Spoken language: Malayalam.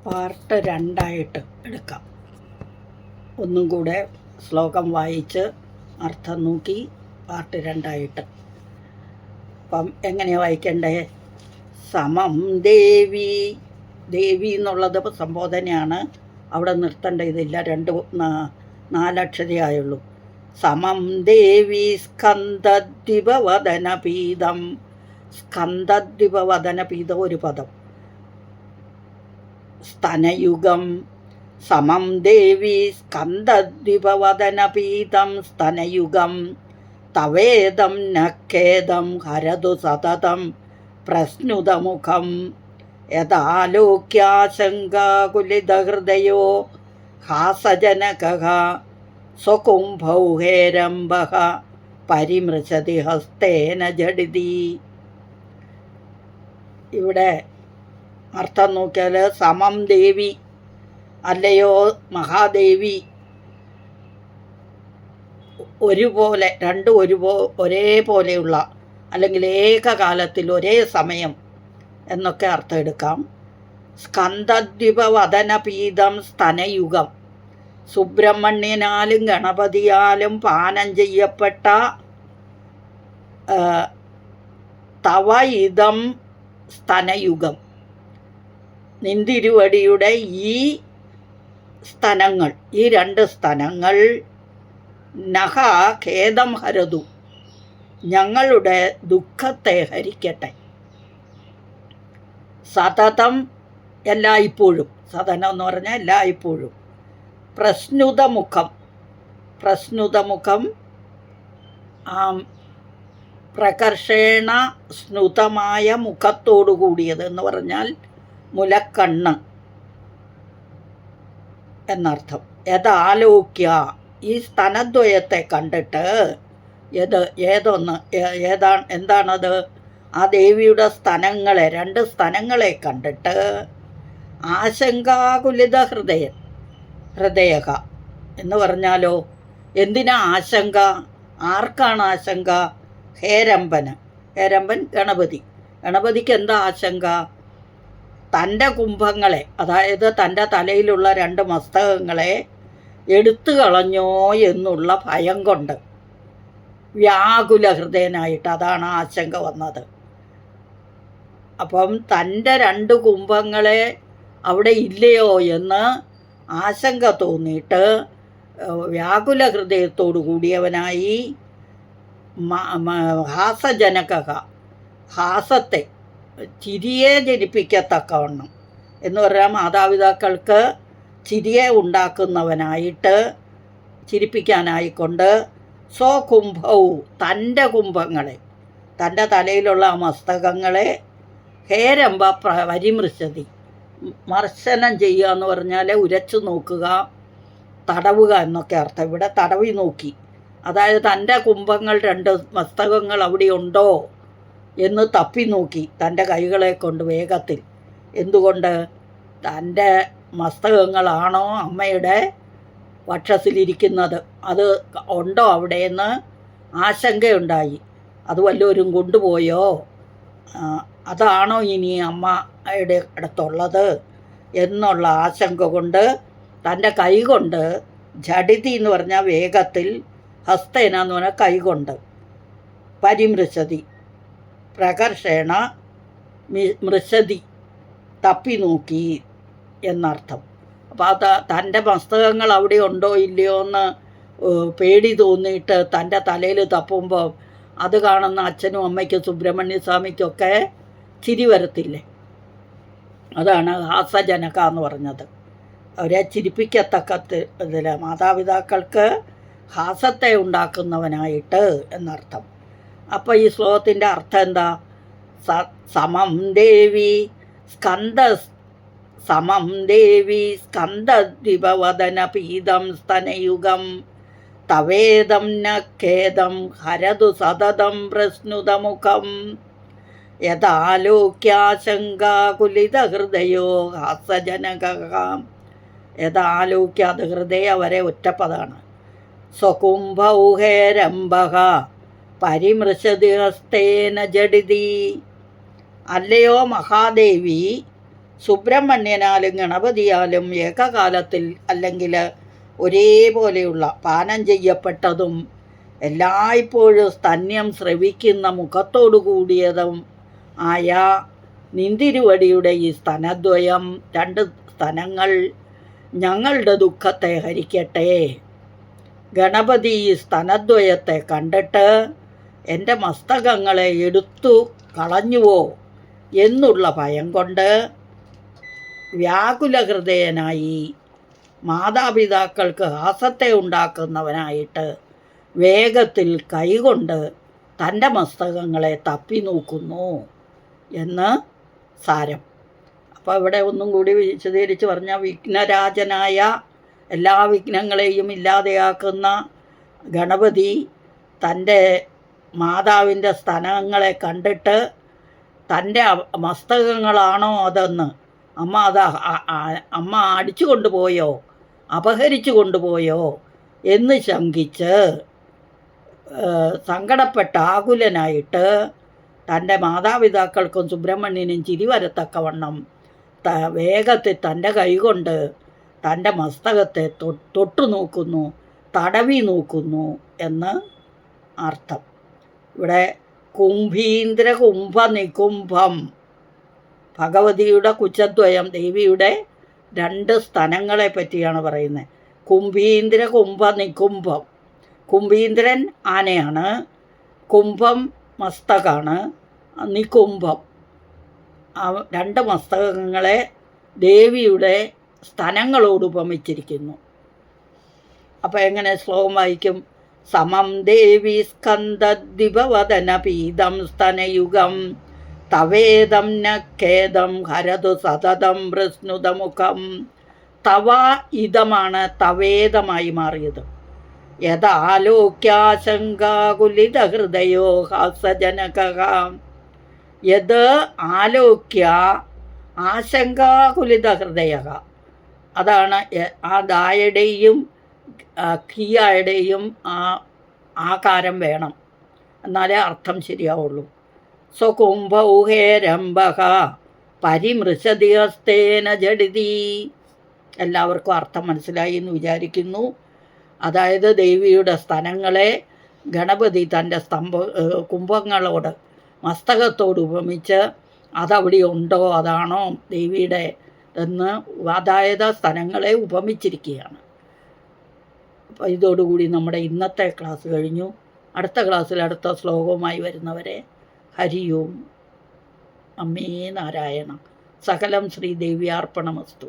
പാർട്ട് 2 എടുക്കാം. ഒന്നും കൂടെ ശ്ലോകം വായിച്ച് അർത്ഥം നോക്കി പാർട്ട് 2. അപ്പം എങ്ങനെയാണ് വായിക്കണ്ടേ? സമം ദേവി, ദേവി എന്നുള്ളത് സംബോധനയാണ്, അവിടെ നിർത്തേണ്ടതില്ല, 4 അക്ഷരമായുള്ളൂ. സമം ദേവി സ്കന്ദദ്വിപവദനപീതം, സ്കന്ദദ്വിപവദനപീതം ഒരു പദം. സ്തനയുഗം സമം ദേവി സ്കന്ദദ്വിപവദനപീതം സ്തനയുഗം തവേദം നഖേദം ഹരതു സതതം പ്രസ്നുതമുഖം യഥാലോക്യാശങ്കാകുലിതഹൃദയോ ഹാസജനകഃ സ്വകുംഭൗ ഹേരംബഃ പരിമൃശതി ഹസ്തേന ജഡിതി. ഇവിടെ അർത്ഥം നോക്കിയാൽ സമം ദേവി, അല്ലയോ മഹാദേവി, ഒരുപോലെ, രണ്ടും ഒരേപോലെയുള്ള അല്ലെങ്കിൽ ഏകകാലത്തിൽ ഒരേ സമയം എന്നൊക്കെ അർത്ഥം എടുക്കാം. സ്കന്ദദ്വിപവദനപീതം സ്തനയുഗം, സുബ്രഹ്മണ്യനാലും ഗണപതിയാലും പാനം ചെയ്യപ്പെട്ട തവ ഇതം സ്തനയുഗം, നിന്തിരുവടിയുടെ ഈ സ്തനങ്ങൾ, ഈ 2 സ്തനങ്ങൾ നഹ ഖേദം ഹരതു, ഞങ്ങളുടെ ദുഃഖത്തെ ഹരിക്കട്ടെ. സതതം എല്ലായ്പ്പോഴും, സതനം എന്ന് പറഞ്ഞാൽ എല്ലായ്പ്പോഴും. പ്രസ്നുതമുഖം, പ്രസ്നുതമുഖം പ്രകർഷേണ സ്നുതമായ മുഖത്തോടു കൂടിയത് എന്ന് പറഞ്ഞാൽ മുലക്കണ്ണ് എന്നർത്ഥം. യഥാലോക്യ, ഈ സ്തനദ്വയത്തെ കണ്ടിട്ട്, എന്താണത്? ആ ദേവിയുടെ സ്തനങ്ങളെ, 2 സ്തനങ്ങളെ കണ്ടിട്ട് ആശങ്കാകുലിത ഹൃദയ എന്ന് പറഞ്ഞാലോ, എന്തിനാ ആശങ്ക? ആർക്കാണ് ആശങ്ക? ഹേരമ്പൻ ഗണപതിക്ക് എന്താ ആശങ്ക? തൻ്റെ കുംഭങ്ങളെ, അതായത് തൻ്റെ തലയിലുള്ള 2 മസ്തകങ്ങളെ എടുത്തു കളഞ്ഞോ എന്നുള്ള ഭയം കൊണ്ട് വ്യാകുല ഹൃദയനായിട്ട്, അതാണ് ആശങ്ക വന്നത്. അപ്പം തൻ്റെ 2 കുംഭങ്ങളെ അവിടെ ഇല്ലയോ എന്ന് ആശങ്ക തോന്നിയിട്ട് വ്യാകുല ഹൃദയത്തോടു കൂടിയവനായി ഹാസജനകഃ, ഹാസത്തെ, ചിരിയെ ജനിപ്പിക്കത്തക്കവണ്ണം എന്ന് പറഞ്ഞാൽ മാതാപിതാക്കൾക്ക് ചിരിയെ ഉണ്ടാക്കുന്നവനായിട്ട്, ചിരിപ്പിക്കാനായിക്കൊണ്ട് സ്വകുംഭൗ, തൻ്റെ കുംഭങ്ങളെ, തൻ്റെ തലയിലുള്ള ആ മസ്തകങ്ങളെ ഹേരംബ പരിമൃശതി, മർശനം ചെയ്യുക എന്ന് പറഞ്ഞാൽ ഉരച്ചു നോക്കുക, തടവുക എന്നൊക്കെ അർത്ഥം. ഇവിടെ തടവി നോക്കി, അതായത് തൻ്റെ കുംഭങ്ങൾ 2 മസ്തകങ്ങൾ അവിടെ ഉണ്ടോ എന്ന് തപ്പി നോക്കി തൻ്റെ കൈകളെ കൊണ്ട് വേഗത്തിൽ. എന്തുകൊണ്ട്? തൻ്റെ മസ്തകങ്ങളാണോ അമ്മയുടെ വക്ഷസിലിരിക്കുന്നത്, അത് ഉണ്ടോ അവിടെയെന്ന് ആശങ്കയുണ്ടായി. അത് വല്ലവരും കൊണ്ടുപോയോ, അതാണോ ഇനി അമ്മയുടെ അടുത്തുള്ളത് എന്നുള്ള ആശങ്ക കൊണ്ട് തൻ്റെ കൈ കൊണ്ട്, ജഡിതി എന്ന് പറഞ്ഞാൽ വേഗത്തിൽ, ഹസ്തേന എന്ന് പറഞ്ഞാൽ കൈകൊണ്ട്, പരിമൃശതി പ്രകർഷേണ മൃശതി തപ്പി നോക്കി എന്നർത്ഥം. അപ്പോൾ തൻ്റെ മസ്തകങ്ങൾ അവിടെ ഉണ്ടോ ഇല്ലയോ എന്ന് പേടി തോന്നിയിട്ട് തൻ്റെ തലയിൽ തപ്പുമ്പോൾ അത് കാണുന്ന അച്ഛനും അമ്മയ്ക്കും സുബ്രഹ്മണ്യ സ്വാമിക്കൊക്കെ ചിരി വരത്തില്ലേ? അതാണ് ഹാസജനക എന്ന് പറഞ്ഞത്. അവരെ ചിരിപ്പിക്കത്തക്ക ഇതിൽ മാതാപിതാക്കൾക്ക് ഹാസത്തെ ഉണ്ടാക്കുന്നവനായിട്ട് എന്നർത്ഥം. അപ്പോൾ ഈ ശ്ലോകത്തിൻ്റെ അർത്ഥം എന്താ? സമം ദേവി സ്കന്ദദ്വിപവദനപീതം സ്തനയുഗം തവേദം നഖേദം ഹരതു സതതം പ്രസ്നുതമുഖം യഥാലോക്യാശങ്കാകുലിതഹൃദയോ ഹാസജനകഃ. യഥാലോക്യാത്, ഹൃദയ വരെ ഒറ്റപ്പതാണ്. സ്വകുംഭൗ ഹേരംബഃ പരിമൃശതി ഹസ്തേന ജഡിതി. അല്ലയോ മഹാദേവി, സുബ്രഹ്മണ്യനാലും ഗണപതിയാലും ഏകകാലത്തിൽ അല്ലെങ്കിൽ ഒരേപോലെയുള്ള പാനം ചെയ്യപ്പെട്ടതും എല്ലായ്പ്പോഴും സ്തന്യം സ്രവിക്കുന്ന മുഖത്തോടു കൂടിയതും ആയ നിന്തിരുവടിയുടെ ഈ സ്തനദ്വയം, രണ്ട് സ്തനങ്ങൾ ഞങ്ങളുടെ ദുഃഖത്തെ ഹരിക്കട്ടെ. ഗണപതി ഈ സ്തനദ്വയത്തെ കണ്ടിട്ട് എൻ്റെ മസ്തകങ്ങളെ എടുത്തു കളഞ്ഞുവോ എന്നുള്ള ഭയം കൊണ്ട് വ്യാകുലഹൃദയനായി മാതാപിതാക്കൾക്ക് ഹാസത്തെ ഉണ്ടാക്കുന്നവനായിട്ട് വേഗത്തിൽ കൈകൊണ്ട് തൻ്റെ മസ്തകങ്ങളെ തപ്പി നോക്കുന്നു എന്ന് സാരം. അപ്പോൾ ഇവിടെ ഒന്നും കൂടി വിശദീകരിച്ച് പറഞ്ഞാൽ, വിഘ്നരാജനായ എല്ലാ വിഘ്നങ്ങളെയും ഇല്ലാതെയാക്കുന്ന ഗണപതി തൻ്റെ മാതാവിൻ്റെ സ്തനങ്ങളെ കണ്ടിട്ട് തൻ്റെ മസ്തകങ്ങളാണോ അതെന്ന് അമ്മ അടിച്ചു കൊണ്ടുപോയോ, അപഹരിച്ചു കൊണ്ടുപോയോ എന്ന് ശങ്കിച്ച് സങ്കടപ്പെട്ട ആകുലനായിട്ട് തൻ്റെ മാതാപിതാക്കൾക്കും സുബ്രഹ്മണ്യനും ചിരി വരത്തക്കവണ്ണം വേഗത്തിൽ തൻ്റെ കൈകൊണ്ട് തൻ്റെ മസ്തകത്തെ തൊട്ടു നോക്കുന്നു, തടവി നോക്കുന്നു എന്ന് അർത്ഥം. ഇവിടെ കുംഭീന്ദ്ര കുംഭ നികുംഭം, ഭഗവതിയുടെ കുചദ്വയം, ദേവിയുടെ രണ്ട് സ്തനങ്ങളെ പറ്റിയാണ് പറയുന്നത്. കുംഭീന്ദ്ര കുംഭ നികുംഭം. കുംഭീന്ദ്രൻ ആനയാണ്, കുംഭം മസ്തകാണ്, നികുംഭം രണ്ട് മസ്തകങ്ങളെ ദേവിയുടെ സ്തനങ്ങളോട് ഉപമിച്ചിരിക്കുന്നു. അപ്പോൾ എങ്ങനെ ശ്ലോകം വായിക്കും? സമം ദേവി സ്കന്ദദ്വിപവദന പീതം സ്തനയുഗം തവേദം ന ഖേദം ഹരതു സതതം വൃസ്നുതമുഖം. തവ ഇതമാണ് തവേദമായി മാറിയത്. യഥാലോക്യാശങ്കാകുലിത ഹൃദയോ ഹാസജനക. യത് ആലോക്യ ആശങ്കാകുലിത ഹൃദയ, അതാണ് ആ ദായുടെയും കിയായുടെയും ആകാരം വേണം, എന്നാലേ അർത്ഥം ശരിയാവുള്ളൂ. സ്വകുംഭൗഹേരംഭ പരിമൃശതിഹസ്തേന ജഡിതി. എല്ലാവർക്കും അർത്ഥം മനസ്സിലായി എന്ന് വിചാരിക്കുന്നു. അതായത് ദേവിയുടെ സ്തനങ്ങളെ ഗണപതി തൻ്റെ കുംഭങ്ങളോട് മസ്തകത്തോട് ഉപമിച്ച് അതവിടെ ഉണ്ടോ, അതാണോ ദേവിയുടെ എന്ന് അതായത് സ്തനങ്ങളെ ഉപമിച്ചിരിക്കുകയാണ്. അപ്പോൾ ഇതോടുകൂടി നമ്മുടെ ഇന്നത്തെ ക്ലാസ് കഴിഞ്ഞു. അടുത്ത ക്ലാസ്സിൽ അടുത്ത ശ്ലോകവുമായി വരുന്നവരെ ഹരി ഓം. അമ്മേ നാരായണ. സകലം ശ്രീദേവ്യാർപ്പണമസ്തു.